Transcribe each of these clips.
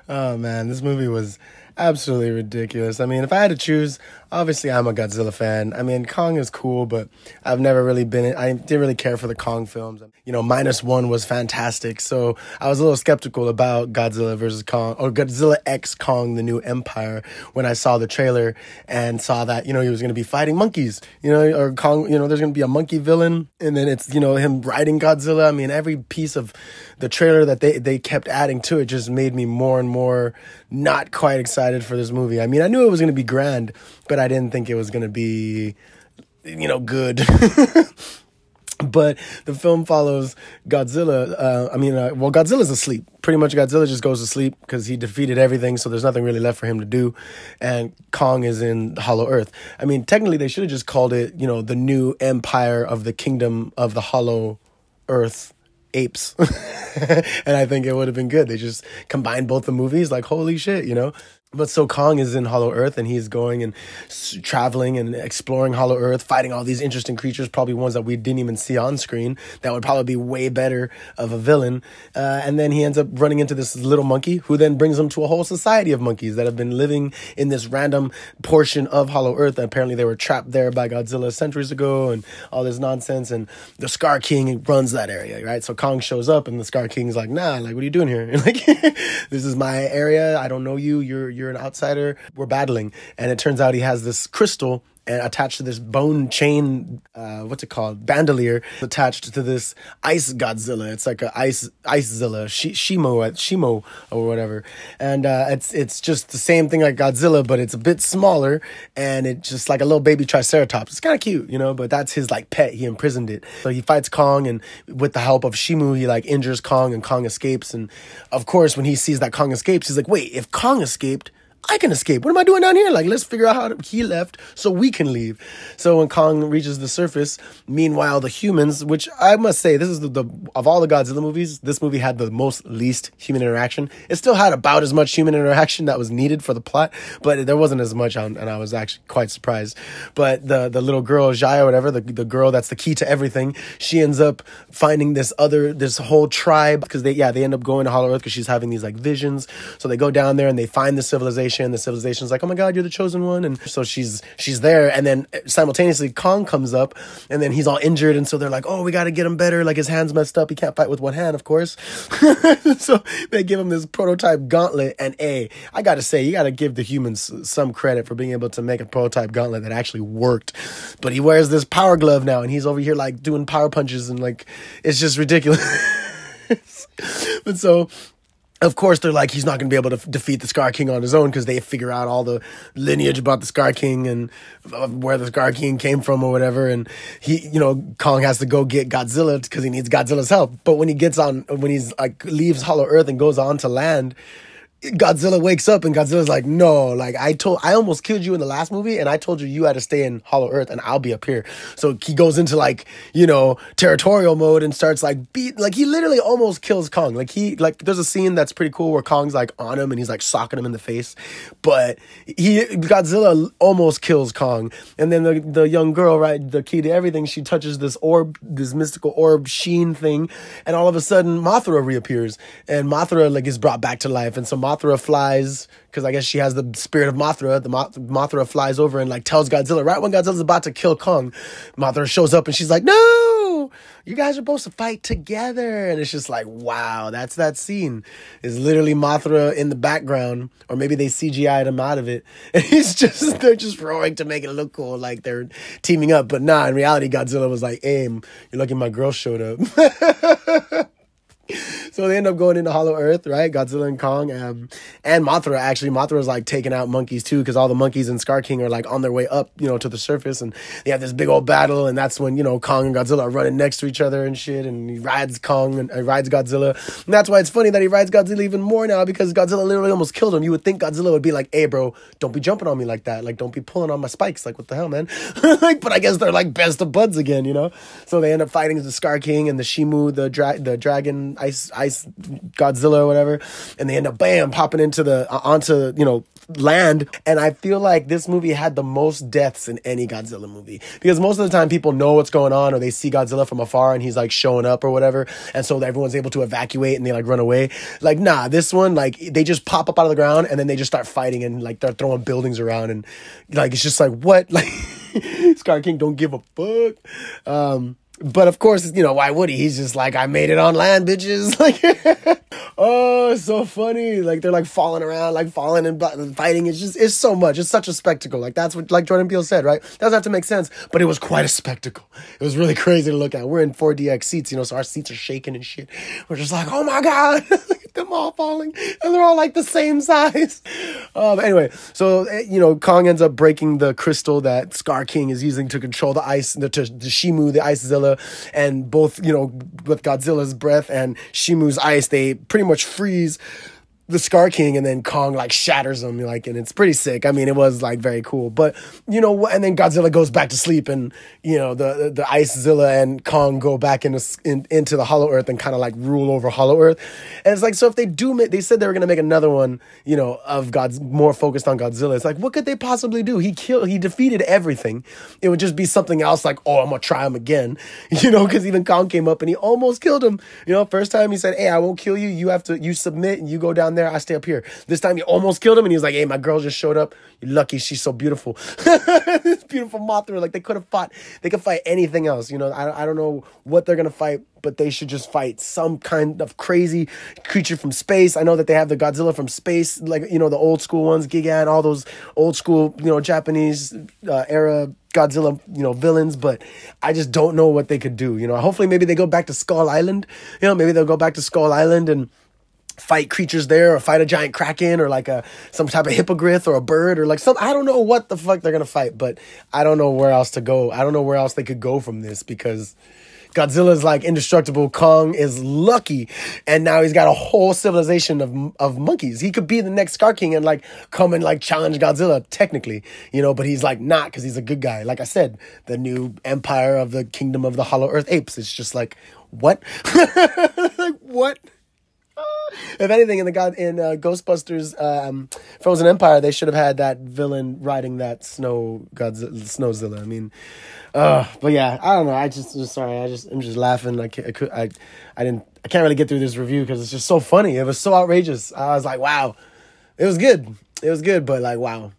Oh man, this movie was absolutely ridiculous. I mean, if I had to choose, obviously I'm a Godzilla fan. I mean, Kong is cool, but I've never really I didn't really care for the Kong films. You know, -1 was fantastic, so I was a little skeptical about Godzilla versus Kong, or Godzilla X Kong, the New Empire, when I saw the trailer and saw that, you know, he was going to be fighting monkeys, you know, or Kong, you know, there's going to be a monkey villain, and then it's, you know, him riding Godzilla. I mean, every piece of the trailer that they kept adding to it just made me more and more not quite excited for this movie. I mean, I knew it was going to be grand, but I didn't think it was going to be, you know, good. But the film follows Godzilla. Well, Godzilla's asleep. Pretty much Godzilla just goes to sleep because he defeated everything, so there's nothing really left for him to do. And Kong is in Hollow Earth. I mean, technically, they should have just called it, you know, the New Empire of the Kingdom of the Hollow Earth Apes. And I think it would have been good. They just combined both the movies, like, holy shit, you know? But so Kong is in Hollow Earth, and he's going and traveling and exploring Hollow Earth, fighting all these interesting creatures, probably ones that we didn't even see on screen, that would probably be way better of a villain. And then he ends up running into this little monkey, who then brings him to a whole society of monkeys that have been living in this random portion of Hollow Earth. And apparently they were trapped there by Godzilla centuries ago, and all this nonsense. And the Scar King runs that area, right? So Kong shows up, and the Scar King's like, nah, like, what are you doing here? And like, this is my area. I don't know you. You're an outsider. We're battling. And it turns out he has this crystal and attached to this bone chain, what's it called? Bandolier, attached to this ice Godzilla. It's like a Icezilla, Shimo or whatever. And it's just the same thing like Godzilla, but it's a bit smaller, and it's just like a little baby Triceratops. It's kind of cute, you know, but that's his like pet. He imprisoned it. So he fights Kong, and with the help of Shimu, he like injures Kong, and Kong escapes. And of course, when he sees that Kong escapes, he's like, wait, if Kong escaped, I can escape. What am I doing down here? Like, let's figure out how he left so we can leave. So when Kong reaches the surface, meanwhile, the humans, which I must say, this is the of all the Godzilla movies, this movie had the least human interaction. It still had about as much human interaction that was needed for the plot, but there wasn't as much, and I was actually quite surprised. But the little girl, Jaya, whatever, the girl that's the key to everything, she ends up finding this whole tribe, because they end up going to Hollow Earth because she's having these like visions. So they go down there and they find the civilization. The civilization's like, oh my god, you're the chosen one. And so she's there, and then simultaneously Kong comes up, and then he's all injured, and so they're like, oh, we got to get him better, like his hand's messed up, he can't fight with one hand, of course. So they give him this prototype gauntlet, and I gotta say, you gotta give the humans some credit for being able to make a prototype gauntlet that actually worked. But he wears this power glove now, and he's over here like doing power punches, and like, it's just ridiculous. But so, of course, they're like, he's not going to be able to defeat the Scar King on his own, because they figure out all the lineage about the Scar King and where the Scar King came from or whatever. And Kong has to go get Godzilla because he needs Godzilla's help. But when he's like leaves Hollow Earth and goes on to land, Godzilla wakes up, and Godzilla's like, no, like I almost killed you in the last movie, and I told you had to stay in Hollow Earth, and I'll be up here. So he goes into like, territorial mode and starts like he literally almost kills Kong. There's a scene that's pretty cool where Kong's like on him and he's like socking him in the face, but Godzilla almost kills Kong. And then the young girl, right, the key to everything, she touches this orb, this mystical orb sheen thing, and all of a sudden Mothra reappears, and Mothra like is brought back to life. And so Mothra flies, because I guess she has the spirit of Mothra. Mothra flies over and like tells Godzilla, right when Godzilla's about to kill Kong, Mothra shows up and she's like, no, you guys are supposed to fight together. And it's just like, wow, that scene is literally Mothra in the background, or maybe they CGI'd him out of it. And they're just rowing to make it look cool, like they're teaming up. But nah, in reality, Godzilla was like, hey, you're lucky my girl showed up. So they end up going into Hollow Earth, right? Godzilla and Kong, and Mothra. Actually, Mothra's like taking out monkeys too, because all the monkeys in Scar King are like on their way up, to the surface, and they have this big old battle. And that's when Kong and Godzilla are running next to each other and shit. And he rides Kong and rides Godzilla. And that's why it's funny that he rides Godzilla even more now, because Godzilla literally almost killed him. You would think Godzilla would be like, "Hey, bro, don't be jumping on me like that. Like, don't be pulling on my spikes. Like, what the hell, man?" But I guess they're like best of buds again, So they end up fighting the Scar King and the Shimu, the dragon ice ice Godzilla or whatever, and they end up bam popping into onto land. And I feel like this movie had the most deaths in any Godzilla movie, because most of the time people know what's going on, or they see Godzilla from afar and he's like showing up or whatever, and so everyone's able to evacuate and they like run away. Like, nah, this one, like, they just pop up out of the ground and then they just start fighting, and like they're throwing buildings around, and like it's just like, what? Like Scar King don't give a fuck. But of course, why would he? He's just like, I made it on land, bitches. Like, oh, it's so funny. Like, they're like falling around, like falling and fighting. It's so much. It's such a spectacle. Like, that's what, like Jordan Peele said, right? Doesn't have to make sense, but it was quite a spectacle. It was really crazy to look at. We're in 4DX seats, so our seats are shaking and shit. We're just like, oh my God, look at them all falling. And they're all like the same size. Anyway, so, Kong ends up breaking the crystal that Scar King is using to control the ice, the Shimu, the Icezilla. And both, with Godzilla's breath and Shimu's ice, they pretty much freeze the Scar King, and then Kong like shatters him, like, and it's pretty sick. I mean, it was like very cool, but and then Godzilla goes back to sleep, and the Icezilla and Kong go back into the Hollow Earth and kind of like rule over Hollow Earth. And it's like, so if they said they were gonna make another one, of God's more focused on Godzilla. It's like, what could they possibly do? He defeated everything. It would just be something else, like, oh, I'm gonna try him again, because even Kong came up and he almost killed him. First time he said, hey, I won't kill you. You submit and you go down there, I stay up here. This time he almost killed him, and he was like, hey, my girl just showed up. You're lucky, she's so beautiful. This beautiful Mothra. Like, they could fight anything else. I don't know what they're gonna fight, but they should just fight some kind of crazy creature from space. I know that they have the Godzilla from space, like, the old school ones, Gigan, all those old school, Japanese era Godzilla, villains, but I just don't know what they could do. Hopefully maybe they go back to Skull Island. Maybe they'll go back to Skull Island and fight creatures there, or fight a giant kraken, or like some type of hippogriff, or a bird, or like I don't know what the fuck they're gonna fight, but I don't know where else to go. I don't know where else they could go from this, because Godzilla's like indestructible, Kong is lucky, and now he's got a whole civilization of monkeys. He could be the next Scar King and like come and like challenge Godzilla technically, but he's like not, because he's a good guy. Like I said, the new empire of the kingdom of the Hollow Earth Apes. It's just like, what? Like, what? If anything, in Ghostbusters Frozen Empire, they should have had that villain riding that Snowzilla. I mean, but yeah, I don't know. I'm just laughing. I can't really get through this review because it's just so funny. It was so outrageous. I was like, wow, it was good, but like, wow.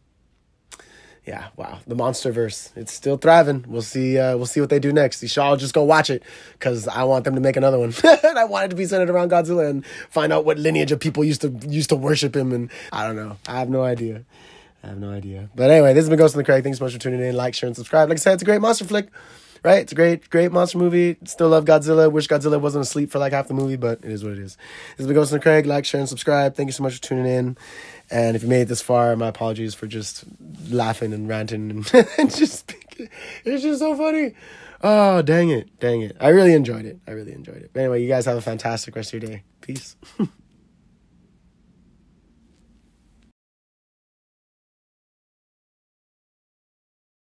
Yeah, wow. The Monsterverse, it's still thriving. We'll see what they do next. You should all just go watch it, because I want them to make another one. And I want it to be centered around Godzilla and find out what lineage of people used to worship him. And I don't know. I have no idea. But anyway, this has been Ghost in the Craig. Thanks so much for tuning in. Like, share, and subscribe. Like I said, it's a great monster flick, right? It's a great monster movie. Still love Godzilla. Wish Godzilla wasn't asleep for like half the movie, but it is what it is. This has been Ghost in the Craig. Like, share, and subscribe. Thank you so much for tuning in. And if you made it this far, my apologies for just laughing and ranting and just speaking. It's just so funny. Oh, dang it. I really enjoyed it. But anyway, you guys have a fantastic rest of your day. Peace.